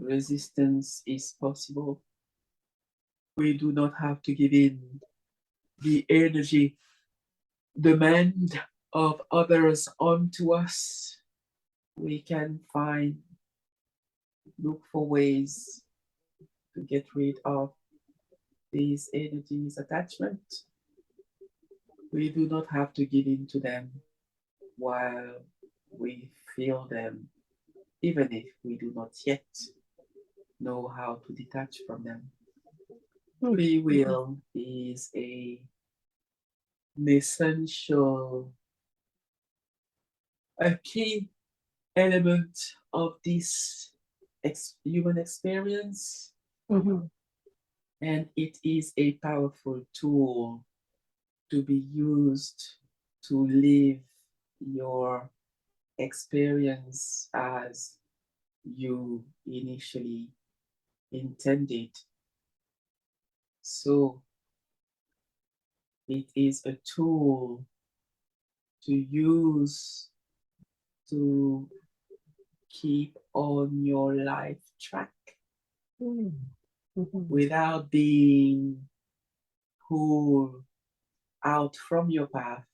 resistance is possible. We do not have to give in the energy demand of others onto us. We can look for ways to get rid of these energies attachment. We do not have to give in to them while we feel them, even if we do not yet know how to detach from them. Free will is an essential, a key element of this human experience, and it is a powerful tool to be used to live your experience as you initially intended. So it is a tool to use to keep on your life track without being pulled out from your path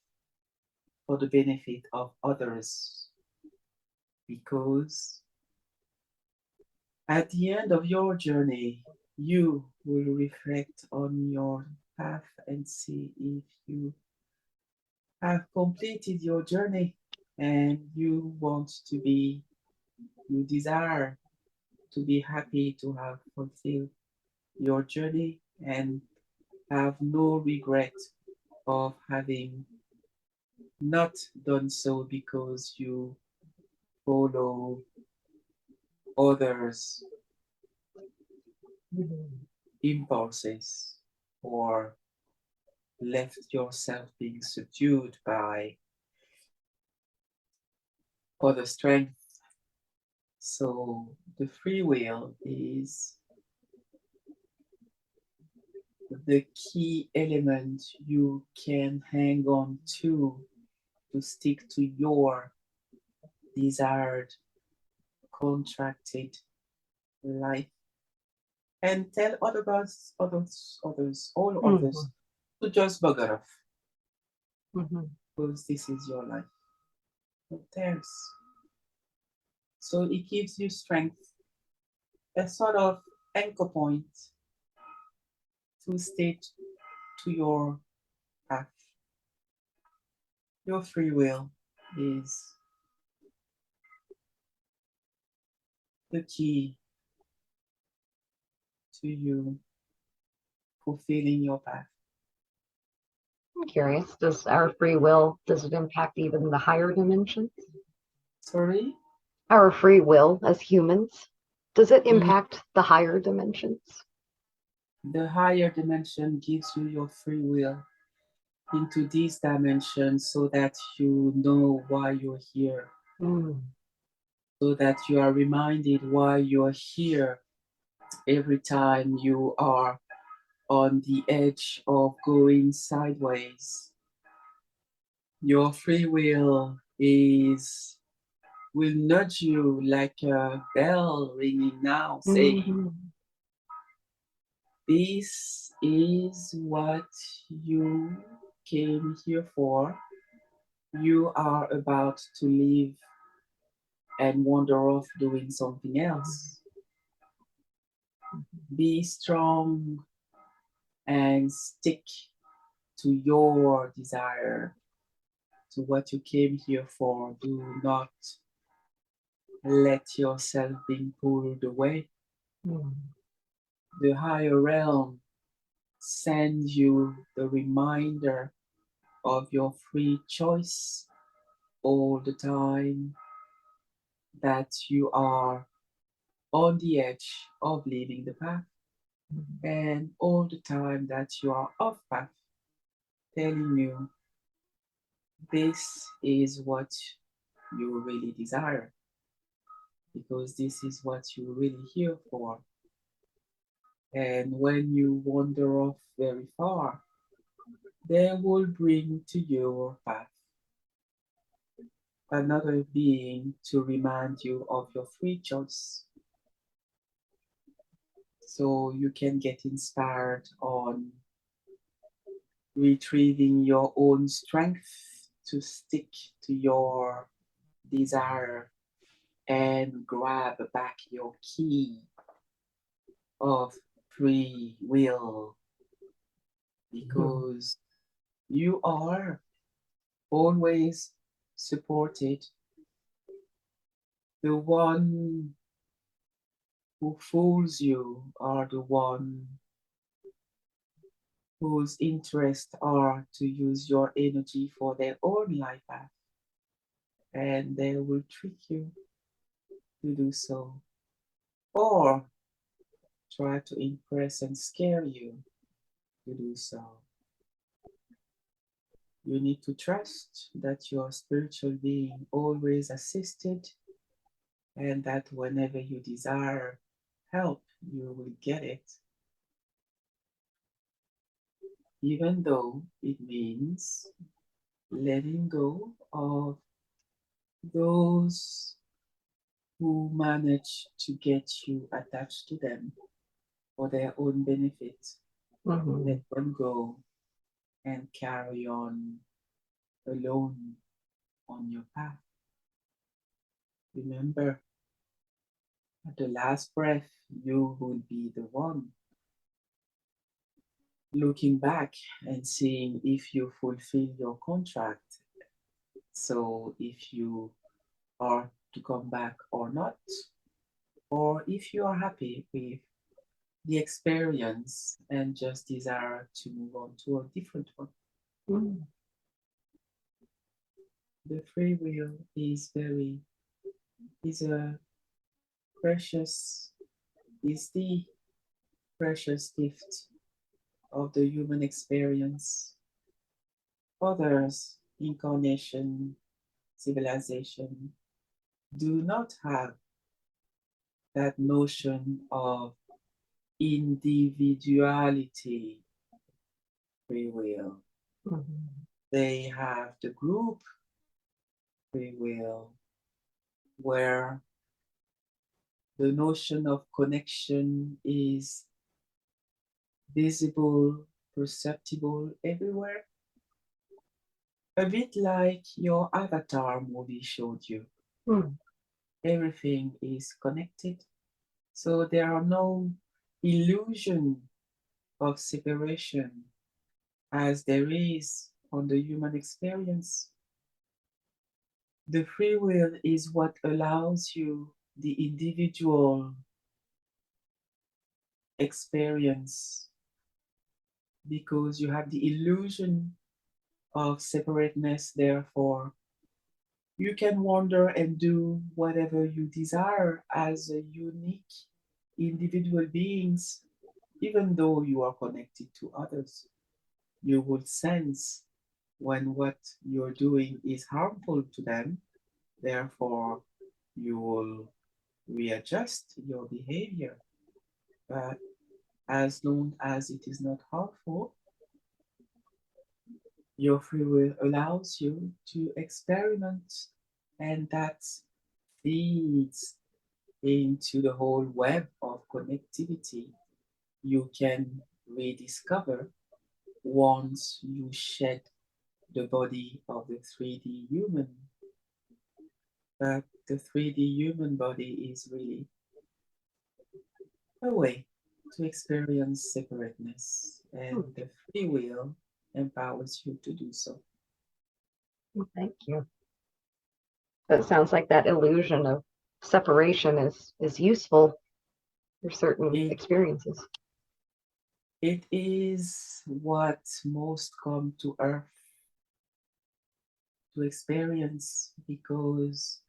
for the benefit of others. Because at the end of your journey, you will reflect on your path and see if you have completed your journey and you desire to be happy to have fulfilled your journey and have no regret of having not done so because you follow others' impulses or left yourself being subdued by other strength. So the free will is the key element you can hang on to stick to your desired contracted life and tell all others to just bugger off because this is your life, not theirs. So it gives you strength, a sort of anchor point to stay to your path. Your free will is the key to you fulfilling your path. I'm curious, does our free will, does it impact even the higher dimensions? Sorry? Our free will as humans, does it impact the higher dimensions? The higher dimension gives you your free will into these dimensions so that you know why you're here, so that you are reminded why you're here every time you are on the edge of going sideways. Your free will nudge you like a bell ringing now, saying, this is what you came here for. You are about to leave and wander off doing something else. Be strong and stick to your desire, to what you came here for. Do not let yourself be pulled away. The higher realm sends you the reminder of your free choice all the time that you are on the edge of leaving the path, and all the time that you are off path, telling you this is what you really desire, because this is what you're really here for. And when you wander off very far, they will bring to your path another being to remind you of your free choice. so you can get inspired on retrieving your own strength to stick to your desire and grab back your key of free will, Mhm. because you are always supported. The one who fools you are the one whose interests are to use your energy for their own life path, and they will trick you to do so, or try to impress and scare you to do so. You need to trust that your spiritual being always assisted, and that whenever you desire help, you will get it, even though it means letting go of those who manage to get you attached to them for their own benefit. Let Mhm. them go and carry on alone on your path. Remember, at the last breath, you will be the one looking back and seeing if you fulfill your contract. So, if you are to come back or not, or if you are happy with the experience and just desire to move on to a different one. Mhm. The free will is a precious is the precious gift of the human experience. Others, incarnation, civilization, do not have that notion of individuality, free will. Mhm. They have the group free will, where the notion of connection is visible, perceptible everywhere. A bit like your Avatar movie showed you. Mhm. Everything is connected. So there are no illusion of separation as there is on the human experience. The free will is what allows you the individual experience, because you have the illusion of separateness. Therefore, you can wander and do whatever you desire as a unique individual beings, even though you are connected to others. You will sense when what you're doing is harmful to them. Therefore, you will readjust your behavior. But as long as it is not harmful, your free will allows you to experiment, and that feeds into the whole web of connectivity you can rediscover once you shed the body of the 3D human. But the 3D human body is really a way to experience separateness, and the free will empowers you to do so. Thank you. That sounds like that illusion of separation is useful for certain It, experiences. it is what most come to Earth to experience, because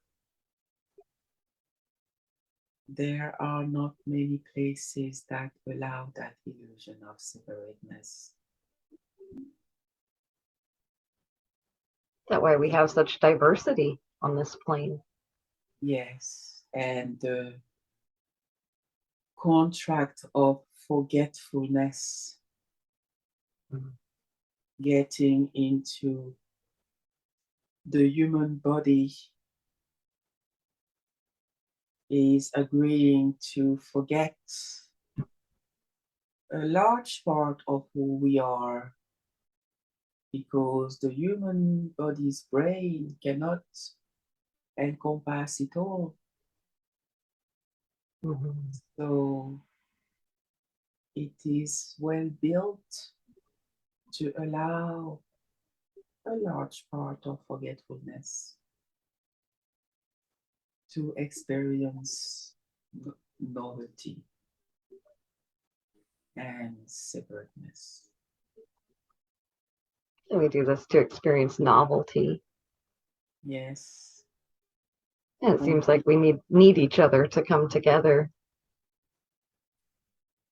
there are not many places that allow that illusion of separateness. That way we have such diversity on this plane. Yes, and the contract of forgetfulness, Mhm. getting into the human body, is agreeing to forget a large part of who we are because the human body's brain cannot encompass it all. Mhm. So it is well built to allow a large part of forgetfulness to experience novelty and separateness. And we do this to experience novelty. Yes, And it seems like only we need each other to come together.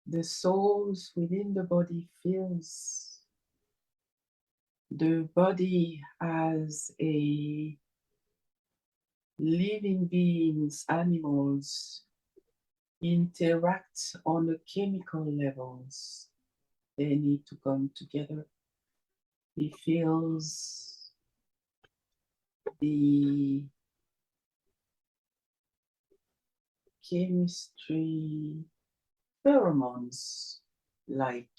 the souls within the body feels the body as a living beings, animals interact on the chemical levels. They need to come together. It feels the chemistry, pheromones like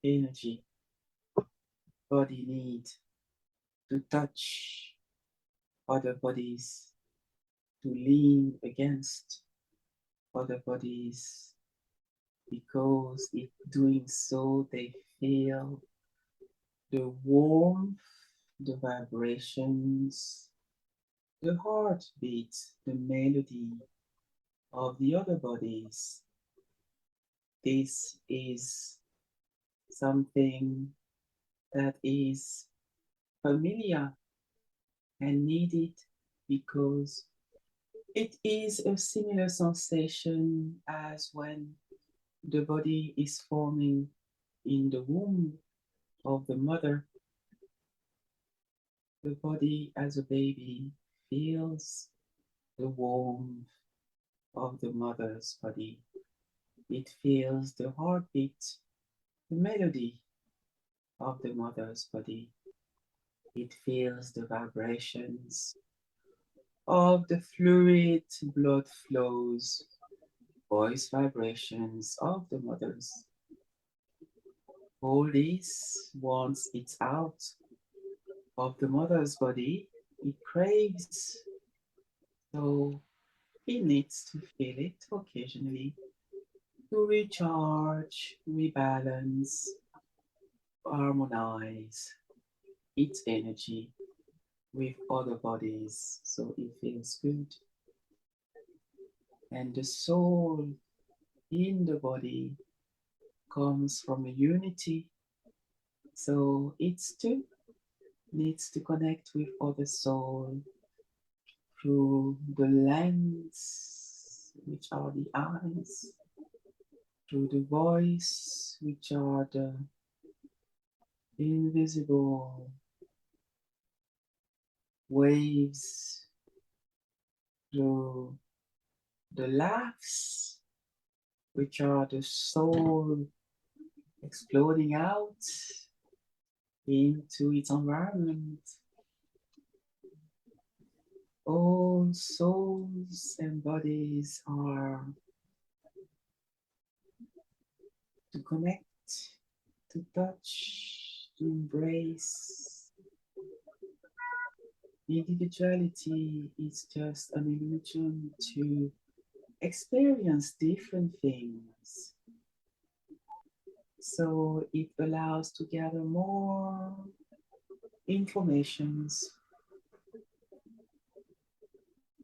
energy, body need to touch other bodies, to lean against other bodies, because in doing so they feel the warmth, the vibrations, the heartbeat, the melody of the other bodies. This is something that is familiar and needed because it is a similar sensation as when the body is forming in the womb of the mother. The body as a baby feels the warmth of the mother's body. It feels the heartbeat, the melody of the mother's body. It feels the vibrations of the fluid blood flows, voice vibrations of the mothers. All this, once it's out of the mother's body, it craves. So it needs to feel it occasionally to recharge, rebalance, harmonize its energy with other bodies so it feels good. And the soul in the body comes from a unity. So it too needs to connect with other soul through the lens, which are the eyes, through the voice, which are the invisible waves, through the laughs, which are the soul exploding out into its environment. All souls and bodies are to connect, to touch, to embrace. Individuality is just an illusion to experience different things. So it allows to gather more informations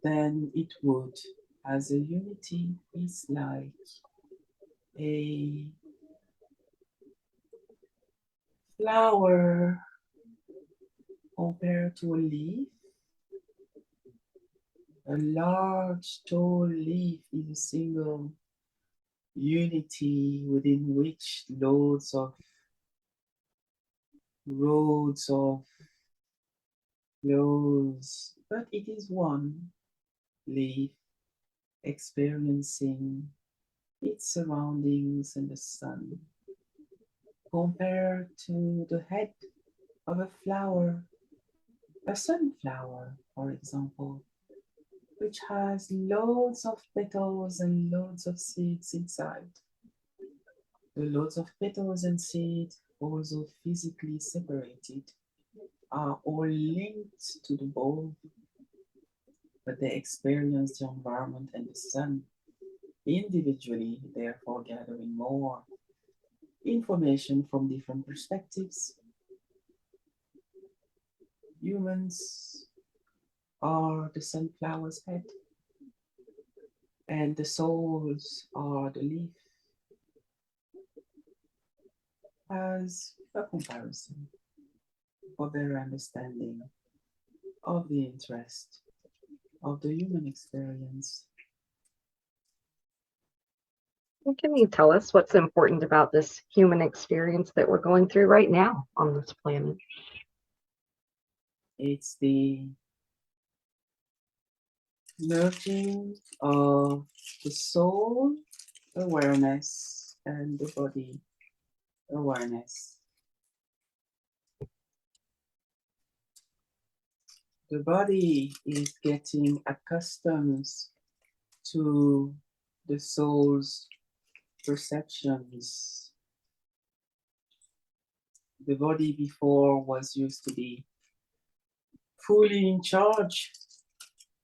than it would as a unity is like a flower compared to a leaf. A large tall leaf is a single unity within which loads of roads of flows, but it is one leaf experiencing its surroundings and the sun. Compared to the head of a flower, a sunflower, for example, which has loads of petals and loads of seeds inside. The loads of petals and seeds, although physically separated, are all linked to the bulb, but they experience the environment and the sun individually, therefore gathering more information from different perspectives. Humans are the sunflower's head, and the souls are the leaf, as a comparison for better understanding of the interest of the human experience. Can you tell us what's important about this human experience that we're going through right now on this planet? It's the merging of the soul awareness and the body awareness. The body is getting accustomed to the soul's perceptions. The body before was used to be fully in charge,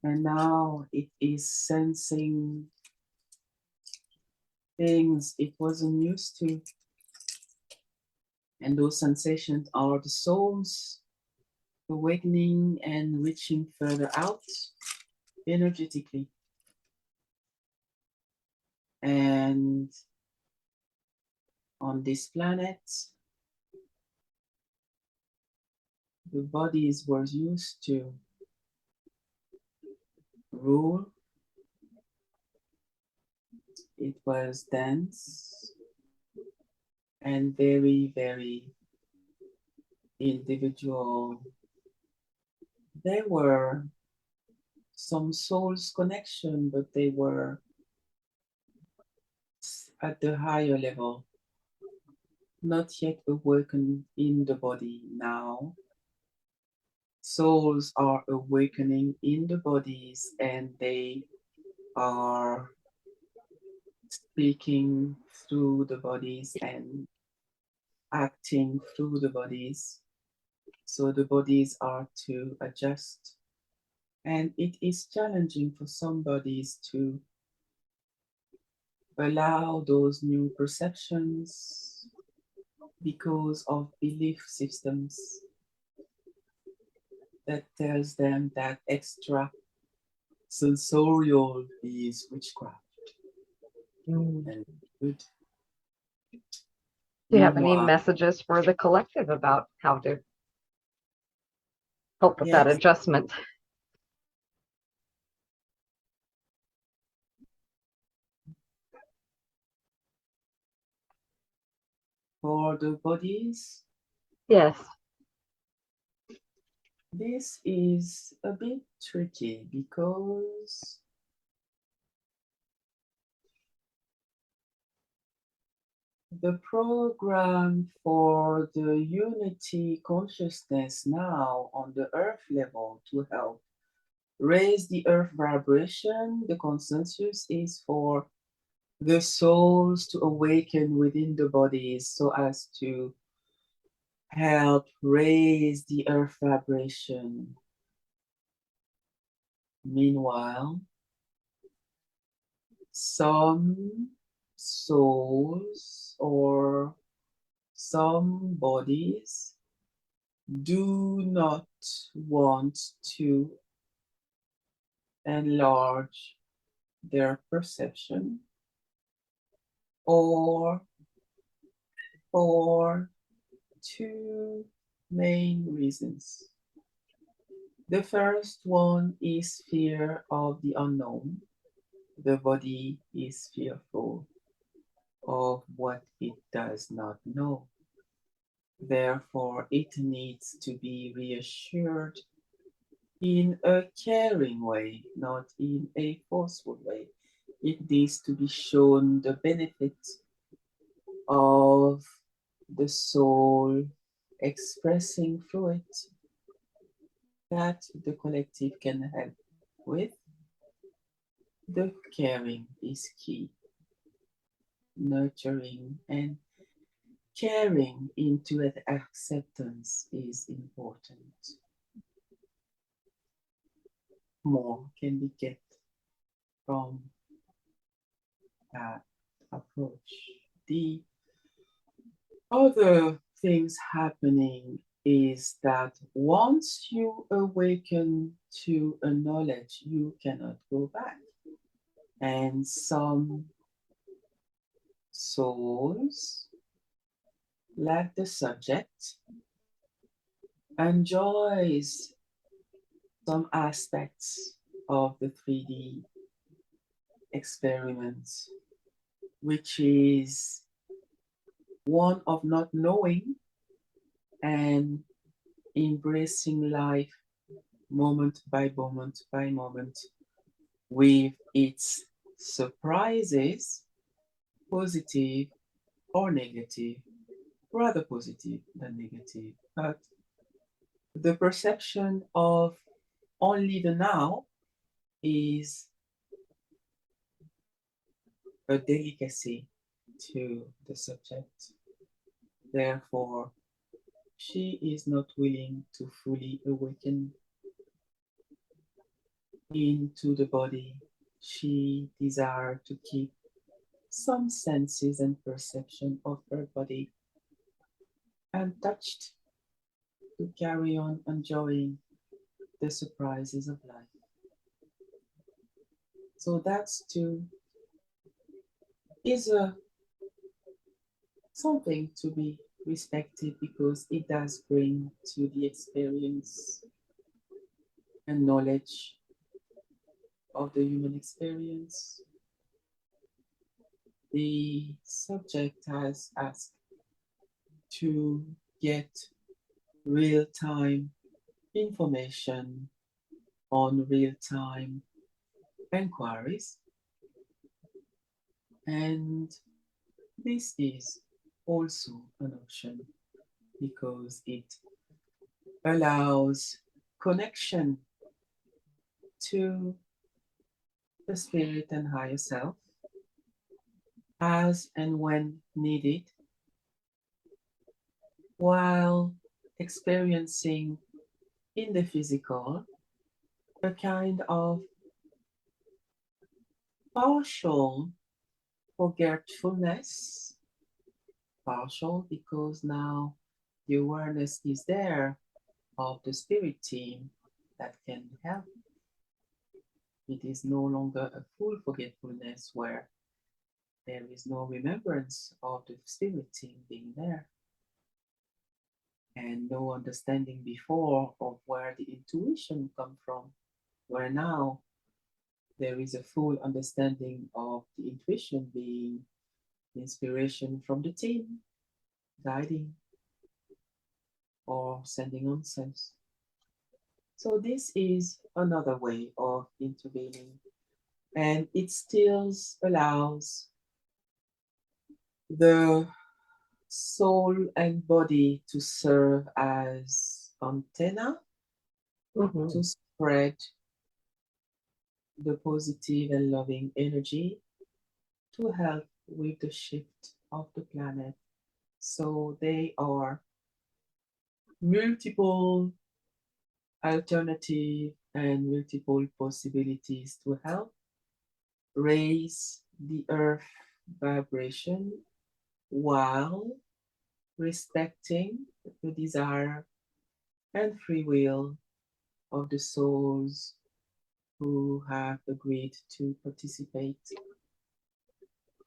and now it is sensing things it wasn't used to. And those sensations are the soul's awakening and reaching further out energetically. And on this planet, the bodies were used to rule. It was dense and very, very individual. There were some soul's connection, but they were at the higher level, not yet awakened in the body. Now souls are awakening in the bodies, and they are speaking through the bodies and acting through the bodies. So the bodies are to adjust. And it is challenging for some bodies to allow those new perceptions because of belief systems that tells them that extra sensorial is witchcraft and good. Do you have any Meanwhile, messages for the collective about how to help with that yes, adjustment? for the bodies, Yes. this is a bit tricky because the program for the unity consciousness now on the earth level to help raise the earth vibration, the consensus is for the souls to awaken within the bodies so as to help raise the earth vibration. Meanwhile, some souls or some bodies do not want to enlarge their perception or for two main reasons. The first one is fear of the unknown. The body is fearful of what it does not know. Therefore, it needs to be reassured in a caring way, not in a forceful way. It needs to be shown the benefit of the soul expressing through it that the collective can help with. The caring is key. nurturing, and caring into acceptance is important. More can be get from that approach. The other things happening is that once you awaken to a knowledge, you cannot go back. And some souls, like the subject, enjoys some aspects of the 3D experiment, which is one of not knowing and embracing life moment by moment with its surprises, positive or negative, rather positive than negative. But the perception of only the now is a delicacy to the subject. Therefore, she is not willing to fully awaken into the body. She desires to keep some senses and perception of her body untouched to carry on enjoying the surprises of life. So that's too is a something to be respected because it does bring to the experience and knowledge of the human experience. The subject has asked to get real time information on real time inquiries, and this is also an option because it allows connection to the spirit and higher self as and when needed while experiencing in the physical a kind of partial forgetfulness, partial because now the awareness is there of the spirit team that can help. It is no longer a full forgetfulness where there is no remembrance of the spirit team being there and no understanding before of where the intuition come from, where now there is a full understanding of the intuition being inspiration from the team, guiding or sending on sense. So this is another way of intervening, and it still allows the soul and body to serve as antenna Mm-hmm. to spread the positive and loving energy to help with the shift of the planet. So they are multiple alternative and multiple possibilities to help raise the earth vibration while respecting the desire and free will of the souls who have agreed to participate.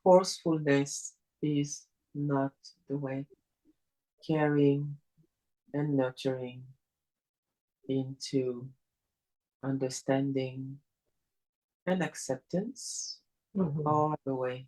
Forcefulness is not the way. Caring and nurturing into understanding and acceptance Mm-hmm. are the way.